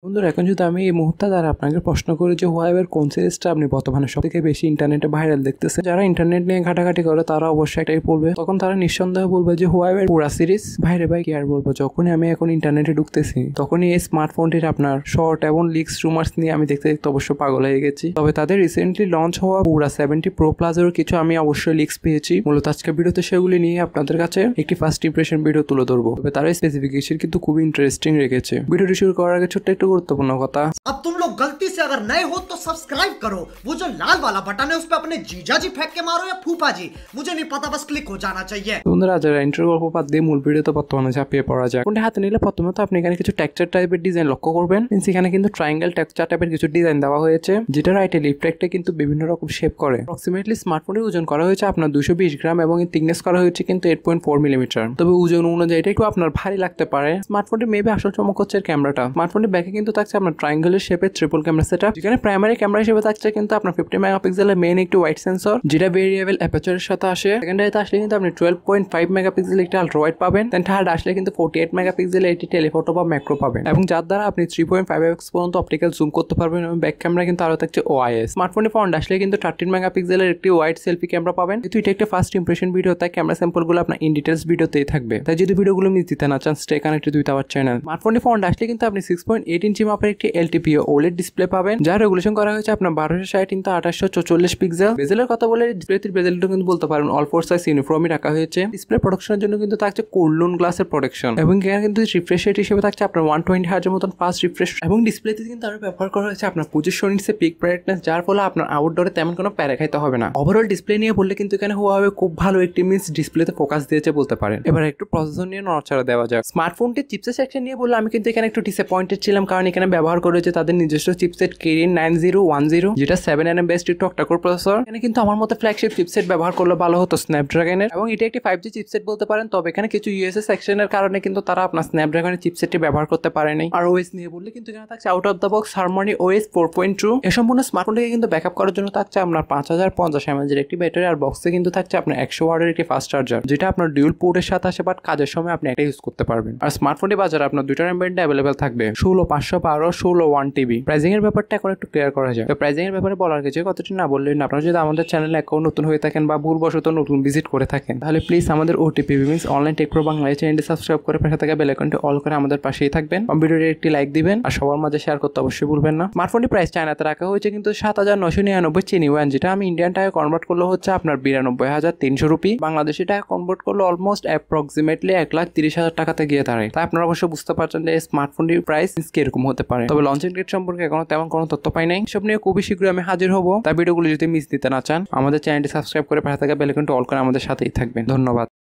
বন্ধুরা, এখন যদি আমি এই মুহূর্তে দ্বারা আপনাকে প্রশ্ন করি যে হুয়াওয়ের কোন সিরিজটা আপনি বর্তমানে সবথেকে বেশি ইন্টারনেটে ভাইরাল দেখতেছেন, যারা ইন্টারনেট নিয়ে ঘাটাঘাটি করে তারা অবশ্যই এটাই বলবে, তখন তারা নিঃসন্দেহে বলবে যে হুয়াওয়ের পুরা সিরিজ। ভাইরে ভাই কি আর বলবো, যখনই আমি এখন ইন্টারনেটে ঢুকতেছি তখনই এই স্মার্টফোনটির আপনার শর্ট এবং লিক্স রুমার্স নিয়ে আমি দেখতে দেখতে অবশ্য পাগল হয়ে গেছি। তবে তাদের রিসেন্টলি লঞ্চ হওয়া পুরা 70 Pro Plus এর কিছু আমি অবশ্যই লিক্স পেয়েছি। মূলত আজকে ভিডিওতে সেগুলি নিয়ে আপনাদের কাছে একটি ফার্স্ট ইমপ্রেশন ভিডিও তুলে ধরবো। তবে তার স্পেসিফিকেশন কিন্তু খুবই ইন্টারেস্টিং রেখেছে। ভিডিওটি শুরু করার আগে ছোট্ট একটু গুরুত্বপূর্ণ কথা, अब तुम लोग गलती से अगर नए हो तो सब्सक्राइब करो, वो जो लाल वाला बटन है उस पे अपने जीजा जी फेंक के मारो या फूफा जी, मुझे नहीं पता, बस क्लिक हो जाना चाहिए। বন্ধুরা, যারা ইন্টার গল্প বাদ দিয়ে মূল ভিডিওতে বর্তমানে ঝাঁপিয়ে পড়া যায়। কোনটি হাতে নিলে প্রথমত আপনি এখানে কিছু টেক্সচার টাইপের ডিজাইন লক্ষ্য করবেন। সেখানে কিন্তু ট্রায়াঙ্গেল টেক্সচার টাইপের কিছু ডিজাইন দেওয়া হয়েছে, যেটা রাইটে লিফটেক্টে কিন্তু বিভিন্ন রকম শেপ করে। অ্যাপ্রক্সিমেটলি স্মার্টফোনের ওজন করা হয়েছে আপনার 220 গ্রাম এবং এর থিকনেস করা হয়েছে কিন্তু 8.4 মিলিমিটার। তবে ওজন অনুযায়ী এটা একটু আপনার ভারী লাগতে পারে। স্মার্টফোনটি মেবি আসল চমক হচ্ছে ক্যামেরাটা। স্মার্টফোনটির ব্যাকে কিন্তু থাকছে আপনার ট্রায়াঙ্গেলের শেপের ট্রিপল ক্যামেরা সেটআপ, যেখানে প্রাইমারি ক্যামেরা হিসেবে থাকছে কিন্তু আপনার 50 মেগাপিক্সেলের মেইন একটি ওয়াইড সেন্সর, যেটা ভেরিয়েবল অ্যাপারচারের সাথে আসে। সেকেন্ডারিতে আসলে কিন্তু আপনি 12.5 মেগাপিক্সেলের একটি আলট্রা ওয়াইড পাবেন। দেন থার্ড আসলে কিন্তু 48 মেগাপিক্সেলের একটি টেলিফটো বা ম্যাক্রো পাবেন, এবং যার দ্বারা আপনি 3.5x পর্যন্ত অপটিক্যাল জুম করতে পারবেন। এবং ব্যাক ক্যামেরা কিন্তু আরো থাকছে ওআইএস। স্মার্টফোনের ফ্রন্ট আসলে কিন্তু 13 মেগাপিক্সেলের একটি ওয়াইড সেলফি ক্যামেরা পাবেন। যেহেতু এটা একটা ফার্স্ট ইমপ্রেশন ভিডিও, তাই ক্যামেরা স্যাম্পলগুলো আপনার ইন ডিটেলস ভিডিওতেই থাকবে। তাই যদি ভিডিওগুলো মিস দিতে না চান, stay connected with our channel. স্মার্টফোনের ফ্রন্ট আসলে কিন্তু আপনি 6.8 ইঞ্চি মাপের একটি এলটিপিও ওলেড ডিসপ্লে পাবেন, যার রেগুলেশন করা হয়েছে আপনার 1260 কিন্তু 2844 পিক্সেল। বেজেলের কথা বলে ডিসপ্লেটির বেজেলটা কিন্তু বলতে পারেন অল ফোর সাইজ ইউনিফর্মই রাখা হয়েছে। ডিসপ্লে প্রোটেকশনের জন্য কিন্তু থাকছে কোল্ডন গ্লাসের প্রোটেকশন, এবং এখানে কিন্তু রিফ্রেশ রেট হিসেবে থাকছে আপনার 120 হার্জের মতন ফাস্ট রিফ্রেশ। এবং ডিসপ্লেতে কিন্তু আরো ব্যবহার করা হয়েছে আপনার 25 ইঞ্চি পিক ব্রাইটনেস, যার ফলে আপনার আউটডোরে তেমন কোনো প্যারা খাইতে হবে না। ওভারঅল ডিসপ্লে নিয়ে বললে কিন্তু এখানে হুয়াওয়ে খুব ভালো একটি মিস ডিসপ্লেতে ফোকাস দিয়েছে বলতে পারেন। এবার একটু প্রসেসর নিয়ে নড়াচড়া দেওয়া যাক। স্মার্টফোনটির চিপসেট সেকশন নিয়ে বললে আমি কিন্তু এখানে একটু ডিসঅ্যাপয়েন্টেড ছিলাম, কারণ এখানে ব্যবহার করেছে তাদের নিজস্ব চিপসেট Kirin 9010, যেটা 7nm বেসড একটু অক্টাকোর প্রসেসর। এখানে কিন্তু আমার মতে ফ্ল্যাগশিপ চিপসেট ব্যবহার করলে ভালো হতো স্ন্যাপড্রাগনের, এবং এটা একটি 5G চিপসেট বলতে পারেন। তবে এখানে কিছু ইউএসএ সেকশনের কারণে কিন্তু তারা আপনার স্ন্যাপড্রাগনের চিপসেটটি ব্যবহার করতে পারেনি। আর ওএস নিয়ে বললে কিন্তু এখানে থাকছে out of the box harmony OS 4.2। এই সম্পূর্ণ স্মার্টফোনটিকে কিন্তু ব্যাকআপ করার জন্য থাকছে আপনার 5050 mAh একটি ব্যাটারি, আর বক্সে কিন্তু থাকছে আপনার 100 ওয়াটের একটি ফাস্ট চার্জার, যেটা আপনার ডিউল পোর্টের সাথে আসে, বাট কাজের সময় আপনি একটা ইউজ করতে পারবেন। আর স্মার্টফোনটি বাজারে আপনার দুইটা ভ্যারিয়েন্টে अवेलेबल থাকবে, 16512, 161TB। প্রাইসিং এর ব্যাপারটা এখন একটু ক্লিয়ার করা যায়। তো প্রাইসিং এর ব্যাপারে বলার কিছু কতটি না বললেন, আপনারা যদি আমাদের চ্যানেলে অ্যাকাউন্ট নতুন হয়ে থাকেন বা ভুলবশত নতুন ভিজিট করে থাকেন, তাহলে প্লিজ আমাদের OTP means online take pro Bangla চ্যানেলটি সাবস্ক্রাইব করে পাশে থাকা বেল আইকনটি অল করে আমাদের পাশেই থাকবেন। ভিডিওটি একটি লাইক দিবেন আর সবার মাঝে শেয়ার করতে অবশ্যই ভুলবেন না। স্মার্টফোনটি প্রাইস চায়নাতে রাখা হয়েছে কিন্তু 7999 চীনি ওয়ান, যেটা আমি ইন্ডিয়ান টাকা কনভার্ট করলে হচ্ছে আপনার 92,300 রুপি। বাংলাদেশি টাকা কনভার্ট করলে অলমোস্ট অ্যাপ্রক্সিমেটলি 1,30,000 টাকাতে গিয়ে দাঁড়ায়। তাই আপনারা অবশ্যই বুঝতে পারছেন যে স্মার্টফোনটির প্রাইস কিরকম হতে পারে। তবে লঞ্চিং ডেট সম্পর্কে এখনো তেমন কোনো তথ্য পাই নাই। সব নিয়ে খুবই শীঘ্রই আমি হাজির হব। তাই ভিডিওগুলো যদি মিস দিতে না চান, আমাদের চ্যানেলটি সাবস্ক্রাইব করে পাশে থাকা বেল আইকনটি অল করে আমাদের সাথেই থাকবেন। ধন্যবাদ।